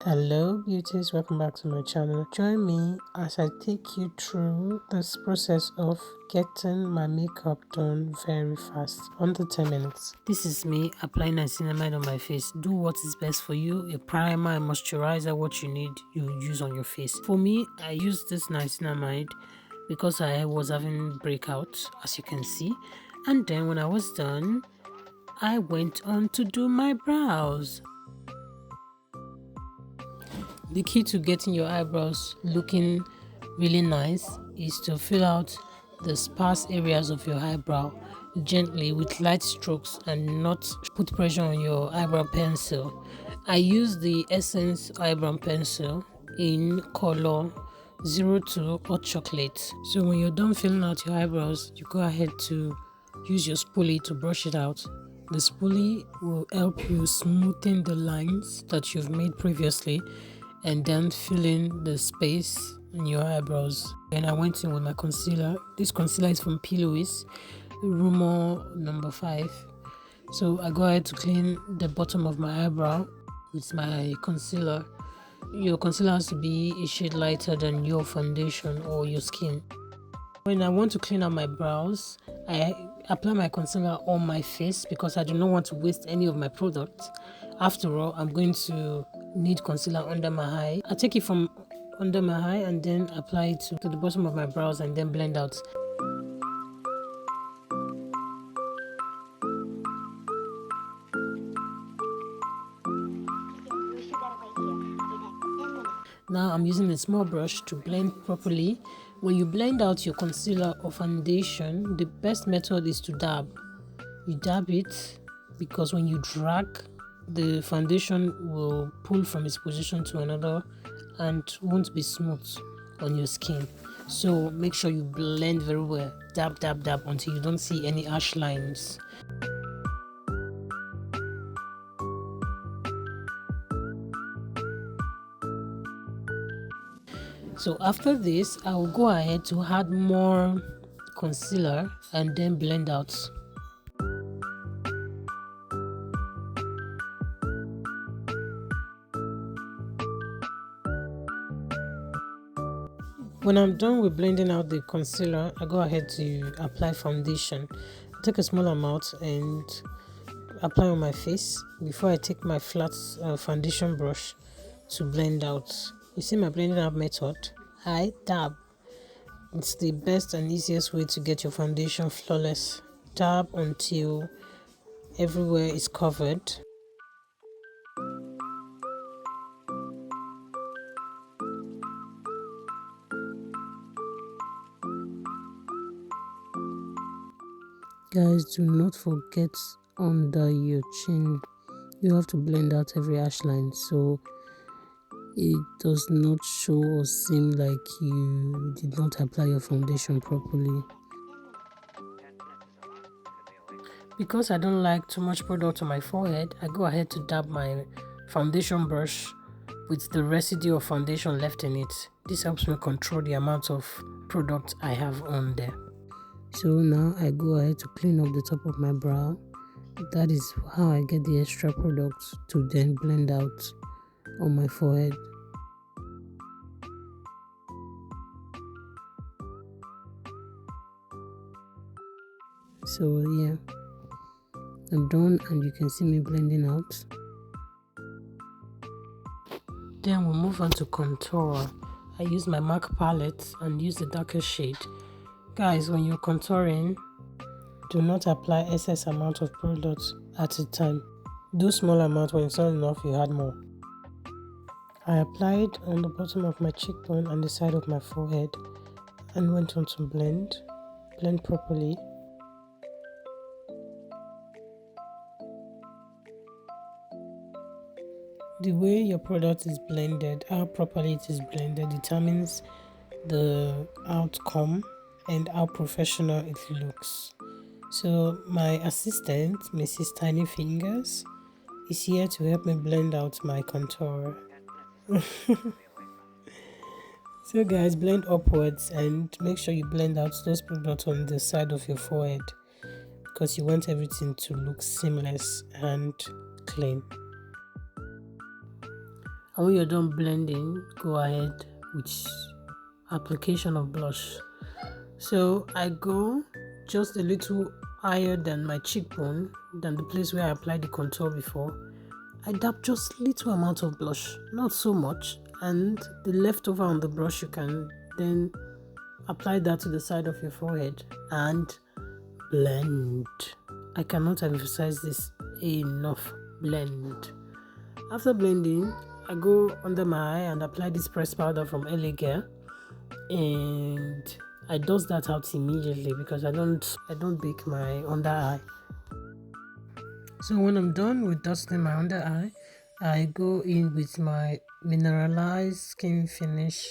Hello beauties, welcome back to my channel. Join me as I take you through this process of getting my makeup done very fast, under 10 minutes. This is me applying niacinamide on my face. Do what is best for you. A primer, a moisturizer, what you need, you use on your face. For me, I use this niacinamide because I was having breakouts, as you can see. And then when I was done, I went on to do my brows. The key to getting your eyebrows looking really nice is to fill out the sparse areas of your eyebrow gently with light strokes and not put pressure on your eyebrow pencil. I use the Essence eyebrow pencil in color 02 hot chocolate. So when you're done filling out your eyebrows, you go ahead to use your spoolie to brush it out. The spoolie will help you smoothen the lines that you've made previously and then fill in the space in your eyebrows. And I went in with my concealer. This concealer is from P. Louise, Rumor number 5. So I go ahead to clean the bottom of my eyebrow with my concealer. Your concealer has to be a shade lighter than your foundation or your skin. When I want to clean up my brows, I apply my concealer on my face because I do not want to waste any of my products. After all, I'm going to need concealer under my eye. I take it from under my eye and then apply it to the bottom of my brows and then blend out. Now I'm using a small brush to blend properly. When you blend out your concealer or foundation, the best method is to dab. You dab it because when you drag, the foundation will pull from its position to another and won't be smooth on your skin. So make sure you blend very well. Dab, dab, dab until you don't see any harsh lines. So after this, I will go ahead to add more concealer and then blend out. When I'm done with blending out the concealer, I go ahead to apply foundation. I take a small amount and apply on my face before I take my flat foundation brush to blend out. You see my blending out method? I dab. It's the best and easiest way to get your foundation flawless. Dab until everywhere is covered. Guys, do not forget under your chin. You have to blend out every harsh line so it does not show or seem like you did not apply your foundation properly. Because I don't like too much product on my forehead, I go ahead to dab my foundation brush with the residue of foundation left in it. This helps me control the amount of product I have on there. So now I go ahead to clean up the top of my brow. That is how I get the extra products to then blend out on my forehead. So yeah, I'm done and you can see me blending out. Then we'll move on to contour. I use my MAC palette and use the darker shade. Guys, when you're contouring, do not apply excess amount of product at a time. Do small amount. When it's not enough, you add more. I applied on the bottom of my cheekbone and the side of my forehead and went on to blend properly. The way your product is blended, how properly it is blended, determines the outcome and how professional it looks. So my assistant, Mrs. Tiny Fingers, is here to help me blend out my contour. So guys, blend upwards and make sure you blend out those products on the side of your forehead because you want everything to look seamless and clean. And when you're done blending, go ahead with application of blush. So I go just a little higher than my cheekbone, than the place where I applied the contour before. I dab just little amount of blush, not so much, and the leftover on the brush you can then apply that to the side of your forehead and blend. I cannot emphasize this enough. Blend. After blending, I go under my eye and apply this pressed powder from LA Girl, and I dust that out immediately because I don't bake my under eye. So when I'm done with dusting my under eye, I go in with my mineralized skin finish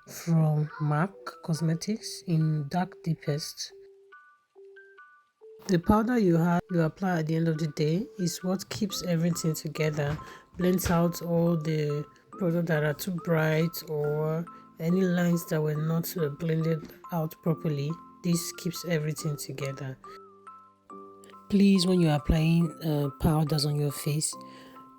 from MAC Cosmetics in dark deepest. The powder you apply at the end of the day is what keeps everything together, blends out all the products that are too bright or any lines that were not blended out properly. This keeps everything together. Please, when you're applying powders on your face,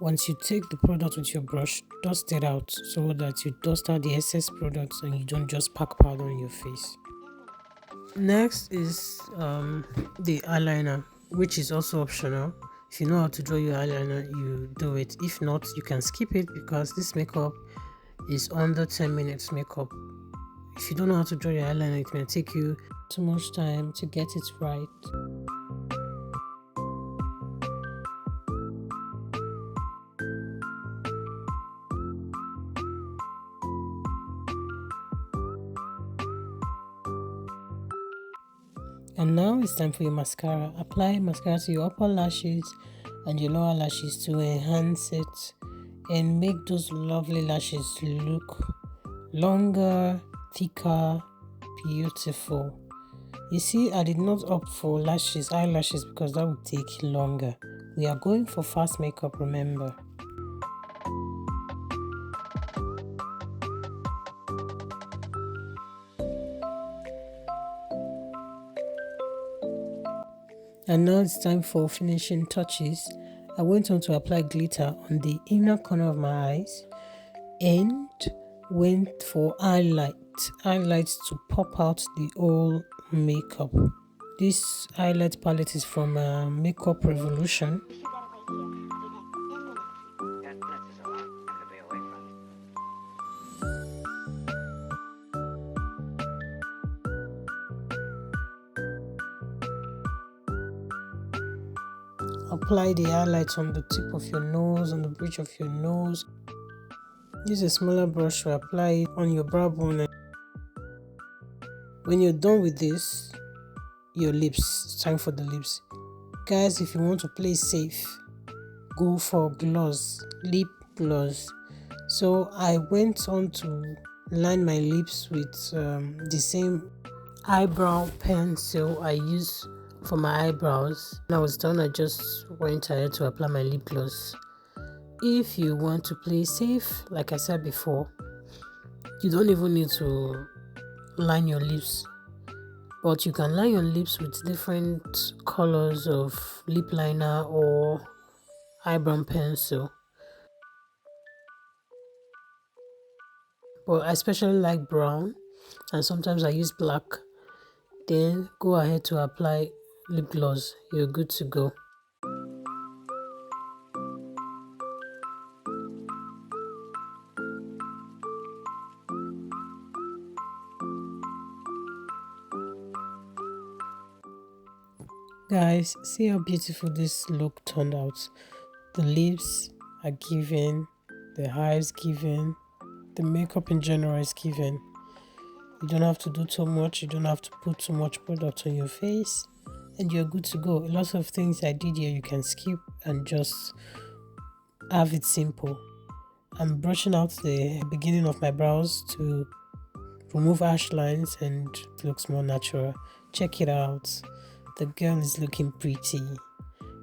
once you take the product with your brush, dust it out so that you dust out the excess products and you don't just pack powder on your face. Next is the eyeliner, which is also optional. If you know how to draw your eyeliner, you do it. If not, you can skip it because this makeup is under 10 minutes makeup. If you don't know how to draw your eyeliner, it may take you too much time to get it right. And now it's time for your mascara. Apply mascara to your upper lashes and your lower lashes to enhance it and make those lovely lashes look longer, thicker, beautiful. You see, I did not opt for eyelashes because that would take longer. We are going for fast makeup, remember. And now it's time for finishing touches. I went on to apply glitter on the inner corner of my eyes and went for highlights to pop out the whole makeup. This highlight palette is from Makeup Revolution. Apply the highlights on the tip of your nose, on the bridge of your nose. Use a smaller brush to apply it on your brow bone. When you're done with this, your lips, it's time for the lips. Guys, if you want to play safe, go for gloss, lip gloss. So I went on to line my lips with the same eyebrow pencil I use for my eyebrows. When I was done, I just went ahead to apply my lip gloss. If you want to play safe, like I said before, you don't even need to line your lips, but you can line your lips with different colors of lip liner or eyebrow pencil. But I especially like brown, and sometimes I use black. Then go ahead to apply lip gloss. You're good to go. Guys, see how beautiful this look turned out. The lips are given, the eyes given, the makeup in general is given. You don't have to do too much, you don't have to put too much product on your face, and you're good to go. Lots of things I did here you can skip and just have it simple. I'm brushing out the beginning of my brows to remove harsh lines and it looks more natural. Check it out. The girl is looking pretty.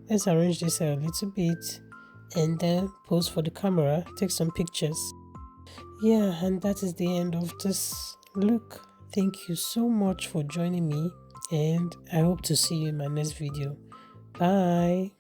Let's arrange this a little bit and then pose for the camera, take some pictures. Yeah, and that is the end of this look. Thank you so much for joining me, and I hope to see you in my next video. Bye.